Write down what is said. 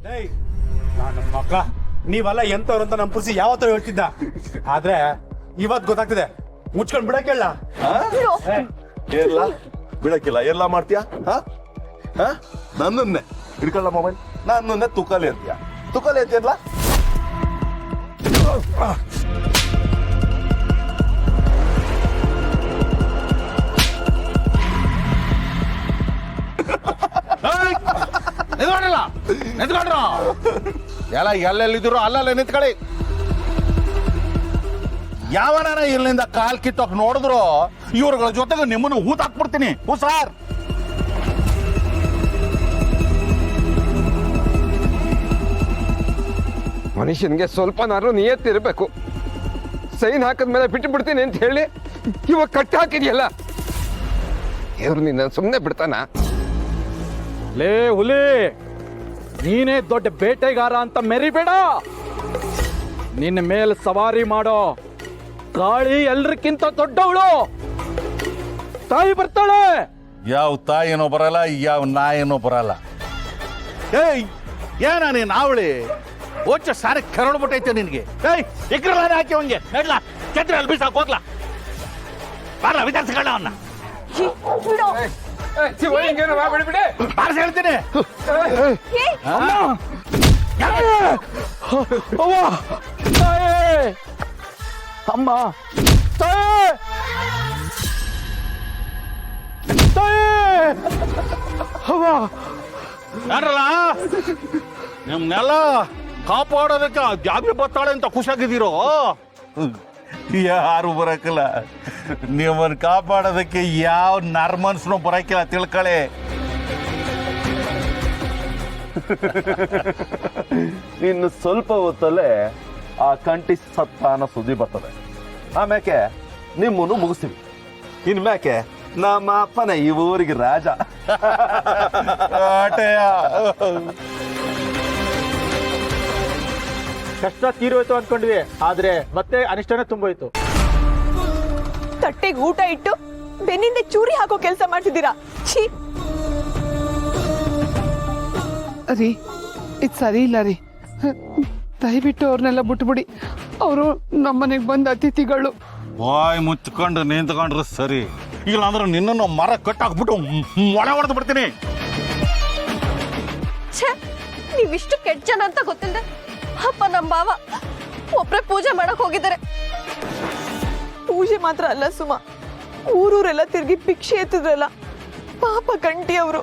ನನ್ನ ಮಕ್ಕಳ ನೀವೆಲ್ಲ ಎಂತವ್ರು ಅಂತ ನಮ್ಮ ಪುಸಿ ಯಾವತ್ತೂ ಹೇಳ್ತಿದ್ದ, ಆದ್ರೆ ಇವತ್ ಗೊತ್ತಾಗ್ತಿದೆ. ಮುಚ್ಕೊಂಡ್ ಬಿಡಕ್ಕೆಲ್ಲ ಎಲ್ಲ ಬಿಡಕ್ಕಿಲ್ಲ. ಎಲ್ಲ ಮಾಡ್ತೀಯಾ? ನನ್ನನ್ನೇ ಹಿಡ್ಕೊಳ್ಳ ಮೊಬೈಲ್, ನನ್ನನ್ನೇ ತುಕಲಿ ಅಂತೀಯ. ತುಕಲಿ ಅಂತೀಯಲ್ಲ. ನಿಂತ್ಕೊಂಡ್ರು ಎಲ್ಲ ಎಲ್ಲೆಲ್ಲಿದ್ರು ಅಲ್ಲಲ್ಲೇ ನಿಂತ್ಕೊಳ್ಳಿ. ಯಾವನಾರ ಇಲ್ಲಿಂದ ಕಾಲ್ ಕಿತ್ತೋಕ್ ನೋಡಿದ್ರು ಇವ್ರಗಳ ಜೊತೆಗೆ ನಿಮ್ಮನ್ನು ಊತ ಹಾಕ್ಬಿಡ್ತೀನಿ. ಸಾರ್ ಮನುಷ್ಯನ್ಗೆ ಸ್ವಲ್ಪನಾರು ನಿಯತ್ತಿರ್ಬೇಕು. ಸೈನ್ ಹಾಕಿದ್ಮೇಲೆ ಬಿಟ್ಟು ಬಿಡ್ತೀನಿ ಅಂತ ಹೇಳಿ ಇವಾಗ ಕಟ್ಟಿ ಹಾಕಿದ್ಯಲ್ಲ, ಇವ್ರು ನಿನ್ನ ಸುಮ್ಮನೆ ಬಿಡ್ತಾನ? ಲೇ ಹುಲಿ, ನೀನೇ ದೊಡ್ಡ ಬೇಟೆಗಾರ ಅಂತ ಮೆರಿಬೇಡ. ನಿನ್ನ ಮೇಲೆ ಸವಾರಿ ಮಾಡೋ ಗಾಳಿ ಎಲ್ರಕ್ಕಿಂತ ದೊಡ್ಡವಳು. ತಾಯಿ ಬರ್ತಾಳೆ. ಯಾವ ತಾಯಿನೋ ಬರಲ್ಲ, ಯಾವ ನಾಯಿನೋ ಬರಲ್ಲ. ಏಯ್ ಏನ ನೀನ್ ಅವಳಿ ಓಚ ಸಾರಿ ಕರಡ್ಬಿಟ್ಟೈತೆ ನಿನ್ಗೆ. ಏಯ್ ಇಕ್ರಲ್ಲ ಹಾಕಿ ಅವನ್ಗೆ ನಡ್ಲಾ ಚಂದ್ರ ಅಲ್ಲಿ ಬೀಸಾಕ್ ಹೋಗ್ಲಾ. ಬಾರ್ಲ ವಿಧಾನಸಗಳ್ಳ ಅವನ್ನ ಬಾರ್ಸ ಹೇಳ್ತೀನಿ. ಅಮ್ಮ, ಯಾರಲ್ಲ ನಿಮ್ನೆಲ್ಲ ಕಾಪಾಡೋದಕ್ಕೆ ಜಾಬಿ ಬರ್ತಾಳೆ ಅಂತ ಖುಷಿಯಾಗಿದ್ದೀರೋ? ಯಾರು ಬರಕಿಲ್ಲ. ನಿಮ್ಮನ್ನು ಕಾಪಾಡೋದಕ್ಕೆ ಯಾವ ನರ್ಮನ್ಸ್ನು ಬರಕಿಲ್ಲ, ತಿಳ್ಕೊಳ್ಳಿ. ಇನ್ನು ಸ್ವಲ್ಪ ಹೊತ್ತಲ್ಲೇ ಆ ಕಂಠಿ ಸತ್ತಾನ ಸುದ್ದಿ ಬರ್ತದೆ. ಆಮ್ಯಾಕೆ ನಿಮ್ಮನ್ನು ಮುಗಿಸ್ತೀವಿ. ಇನ್ಮ್ಯಾಕೆ ನಮ್ಮ ಅಪ್ಪನ ಈ ಊರಿಗೆ ರಾಜ. ಕಷ್ಟ ತೀರೋಯ್ತು ಅನ್ಕೊಂಡ್ವಿ, ಆದ್ರೆ ಮತ್ತೆ ಅನಿಷ್ಟನೇ ತುಂಬೋಯ್ತು. ತಟ್ಟೆಗೆ ಊಟ ಇಟ್ಟು ಬೆನ್ನಿಂದ ಚೂರಿ ಹಾಕೋ ಕೆಲಸ ಮಾಡ್ತಿದ್ದೀರಾ. ಛೀ, ರೀ ಇದು ಸರಿ ಇಲ್ಲ ರೀ. ದಯವಿಟ್ಟು ಅವ್ರನ್ನೆಲ್ಲ ಬಿಟ್ಬಿಡಿ. ಅವರು ನಮ್ಮನೆಗೆ ಬಂದ ಅತಿಥಿಗಳು. ಬಾಯ್ ಮುಚ್ಕೊಂಡು ನಿಂತ್ಕೊಂಡ್ರೆ ಸರಿ, ಇಲ್ಲ ಅಂದ್ರೆ ನಿನ್ನನ್ನು ಮರ ಕಟ್ಟಾಕ್ಬಿಟ್ಟು ಮೊಳೆ ಹೊಡೆದು ಬಿಡ್ತೀನಿ. ಛೇ, ನೀವಿಷ್ಟು ಕೆಟ್ಟ ಜನ ಅಂತ ಗೊತ್ತಿಲ್ಲದೆ ಅಪ್ಪ ನಮ್ಮ ಬಾವ ಒಬ್ರೆ ಪೂಜೆ ಮಾಡಕ್ ಹೋಗಿದ್ದಾರೆ. ಪೂಜೆ ಮಾತ್ರ ಅಲ್ಲ ಸುಮಾ, ಊರೂರೆಲ್ಲ ತಿರ್ಗಿ ಭಿಕ್ಷೆ ಎತ್ತಿದ್ರಲ್ಲ, ಪಾಪ ಕಂಟಿ ಅವರು.